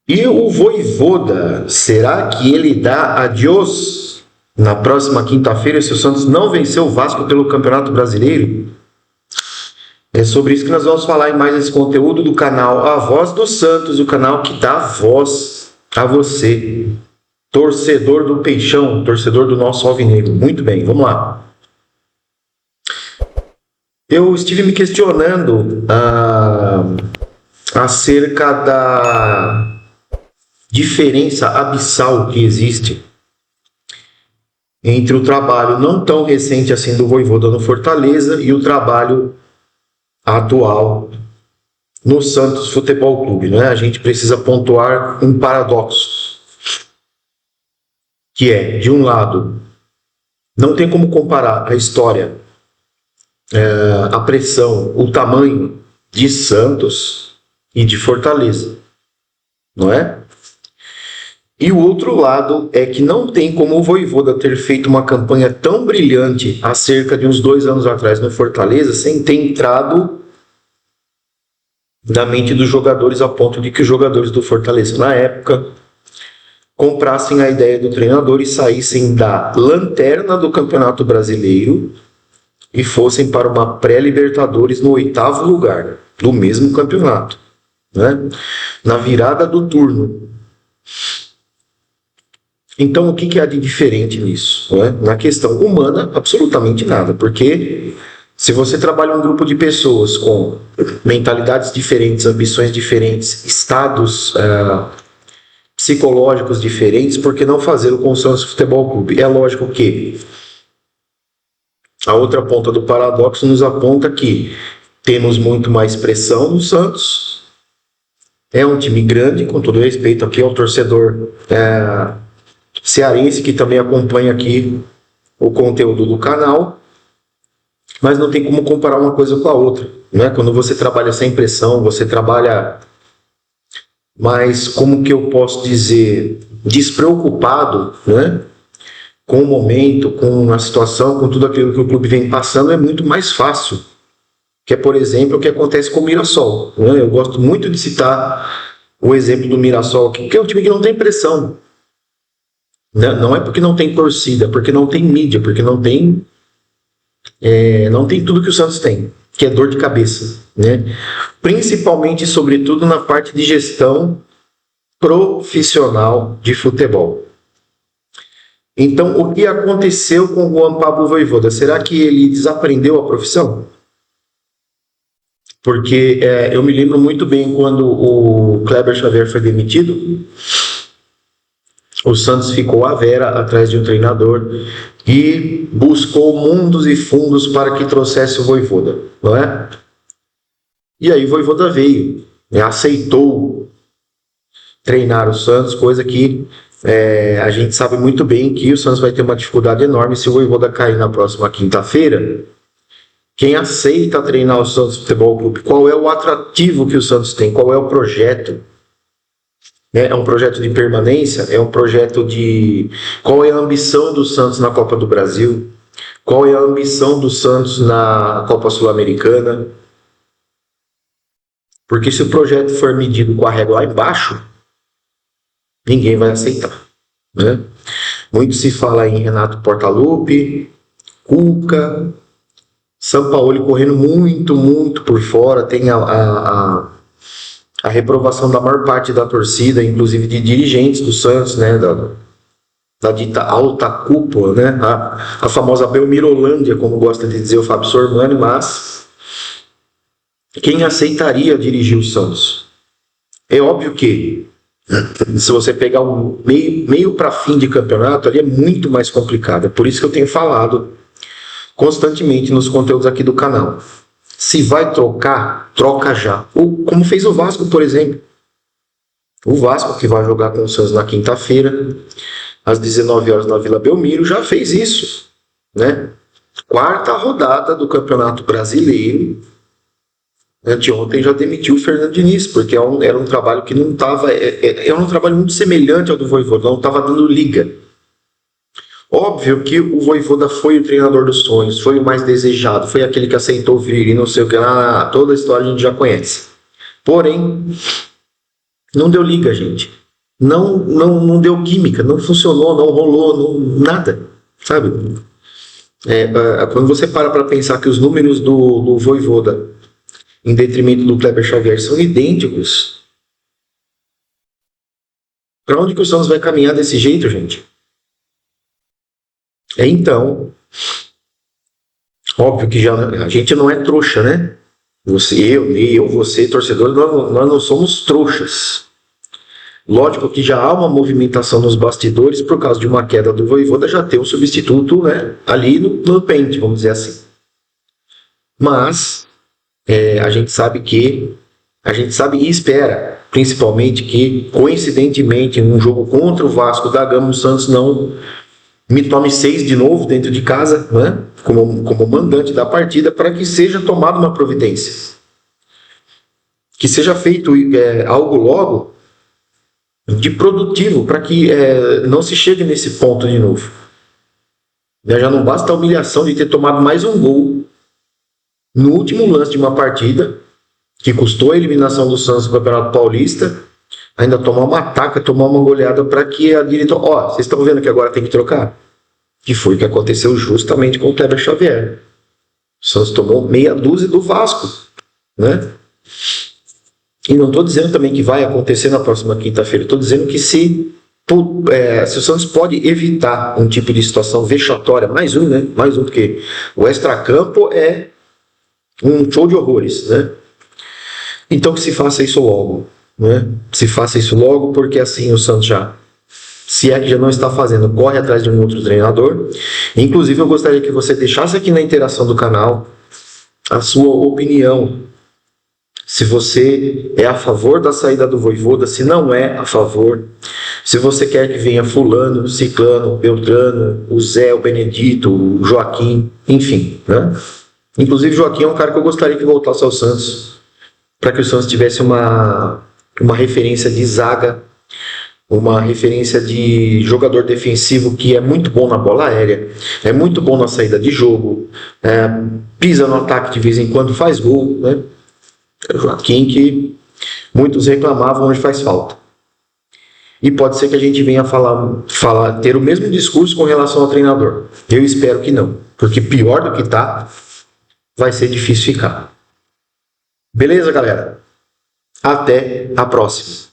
E o Vojvoda, será que ele dá adiós na próxima quinta-feira se o Santos não vencer o Vasco pelo Campeonato Brasileiro? É sobre isso que nós vamos falar em mais esse conteúdo do canal A Voz do Santos, o canal que dá voz a você, torcedor do Peixão, torcedor do nosso Alvinegro. Muito bem, vamos lá. Eu estive me questionando acerca da diferença abissal que existe entre o trabalho não tão recente assim do Vojvoda no Fortaleza e o trabalho atual no Santos Futebol Clube, né? A gente precisa pontuar um paradoxo, que é, de um lado, não tem como comparar a história, a pressão, o tamanho de Santos e de Fortaleza, não é? E o outro lado é que não tem como o Vojvoda ter feito uma campanha tão brilhante há cerca de uns 2 anos atrás no Fortaleza sem ter entrado na mente dos jogadores a ponto de que os jogadores do Fortaleza, na época, comprassem a ideia do treinador e saíssem da lanterna do Campeonato Brasileiro e fossem para uma pré-Libertadores no 8º lugar do mesmo campeonato, né? Na virada do turno. Então, o que há de diferente nisso? Né? Na questão humana, absolutamente nada, porque se você trabalha um grupo de pessoas com mentalidades diferentes, ambições diferentes, estados psicológicos diferentes, por que não fazê-lo com o Santos Futebol Clube? É lógico que a outra ponta do paradoxo nos aponta que temos muito mais pressão no Santos, é um time grande, com todo respeito aqui ao torcedor cearense que também acompanha aqui o conteúdo do canal, mas não tem como comparar uma coisa com a outra, né? Quando você trabalha sem pressão, você trabalha mais, como que eu posso dizer, despreocupado, né? Com o momento, com a situação, com tudo aquilo que o clube vem passando, é muito mais fácil. Que é, por exemplo, o que acontece com o Mirassol, né? Eu gosto muito de citar o exemplo do Mirassol, que é um time que não tem pressão. Não é porque não tem torcida, porque não tem mídia, porque não tem tudo que o Santos tem, que é dor de cabeça, né? Principalmente, sobretudo, na parte de gestão profissional de futebol. Então, o que aconteceu com o Juan Pablo Vojvoda? Será que ele desaprendeu a profissão? Porque eu me lembro muito bem quando o Kleber Xavier foi demitido, o Santos ficou à vera atrás de um treinador e buscou mundos e fundos para que trouxesse o Vojvoda, não é? E aí o Vojvoda veio, aceitou treinar o Santos, coisa que a gente sabe muito bem que o Santos vai ter uma dificuldade enorme se o Vojvoda cair na próxima quinta-feira. Quem aceita treinar o Santos Futebol Clube? Qual é o atrativo que o Santos tem? Qual é o projeto? É um projeto de permanência? É um projeto de... Qual é a ambição do Santos na Copa do Brasil? Qual é a ambição do Santos na Copa Sul-Americana? Porque se o projeto for medido com a régua lá embaixo, ninguém vai aceitar, né? Muito se fala em Renato Portaluppi, Cuca, Sampaoli correndo muito por fora, tem a reprovação da maior parte da torcida, inclusive de dirigentes do Santos, né, da dita alta cúpula, né, a famosa Belmirolândia, como gosta de dizer o Fábio Sormani, mas quem aceitaria dirigir o Santos? É óbvio que se você pegar um meio para fim de campeonato, ali é muito mais complicado. É por isso que eu tenho falado constantemente nos conteúdos aqui do canal. Se vai trocar, troca já. Como fez o Vasco, por exemplo. O Vasco, que vai jogar com o Santos na quinta-feira, às 19 horas na Vila Belmiro, já fez isso, né? 4ª rodada do Campeonato Brasileiro. Anteontem já demitiu o Fernando Diniz, porque era um trabalho que não estava... Era um trabalho muito semelhante ao do Vojvoda, não estava dando liga. Óbvio que o Vojvoda foi o treinador dos sonhos, foi o mais desejado, foi aquele que aceitou vir e não sei o que lá, toda a história a gente já conhece. Porém, Não deu liga, gente. Não deu química, não funcionou, não rolou, nada, sabe? Quando você para pensar que os números do Vojvoda, em detrimento do Kleber Xavier, são idênticos, para onde que o Santos vai caminhar desse jeito, gente? Então, óbvio que a gente não é trouxa, né? Você, torcedor, nós não somos trouxas. Lógico que já há uma movimentação nos bastidores por causa de uma queda do Vojvoda, já ter um substituto, né, ali no pente, vamos dizer assim. Mas a gente sabe e espera, principalmente, que coincidentemente em um jogo contra o Vasco da Gama, o Santos não me tome 6 de novo dentro de casa, né, como mandante da partida, para que seja tomada uma providência. Que seja feito algo logo de produtivo, para que não se chegue nesse ponto de novo. Já não basta a humilhação de ter tomado mais um gol no último lance de uma partida, que custou a eliminação do Santos no Campeonato Paulista, ainda tomar uma ataca, tomar uma goleada para que a diretoria... vocês estão vendo que agora tem que trocar? Que foi o que aconteceu justamente com o Kleber Xavier. O Santos tomou meia dúzia do Vasco, né? E não estou dizendo também que vai acontecer na próxima quinta-feira. Estou dizendo que se o Santos pode evitar um tipo de situação vexatória, mais um, né? Mais um, porque o extracampo é um show de horrores, né? Então que se faça isso logo, né? Se faça isso logo, porque assim o Santos se é que já não está fazendo, corre atrás de um outro treinador. Inclusive eu gostaria que você deixasse aqui na interação do canal a sua opinião. Se você é a favor da saída do Vojvoda, se não é a favor, se você quer que venha fulano, ciclano, beltrano, o Zé, o Benedito, o Joaquim, enfim, né? Inclusive Joaquim é um cara que eu gostaria que voltasse ao Santos, para que o Santos tivesse uma referência de zaga, uma referência de jogador defensivo que é muito bom na bola aérea, é muito bom na saída de jogo, pisa no ataque de vez em quando, faz gol, né? Joaquim, que muitos reclamavam, hoje faz falta. E pode ser que a gente venha ter o mesmo discurso com relação ao treinador. Eu espero que não, porque pior do que está, vai ser difícil ficar. Beleza, galera? Até a próxima.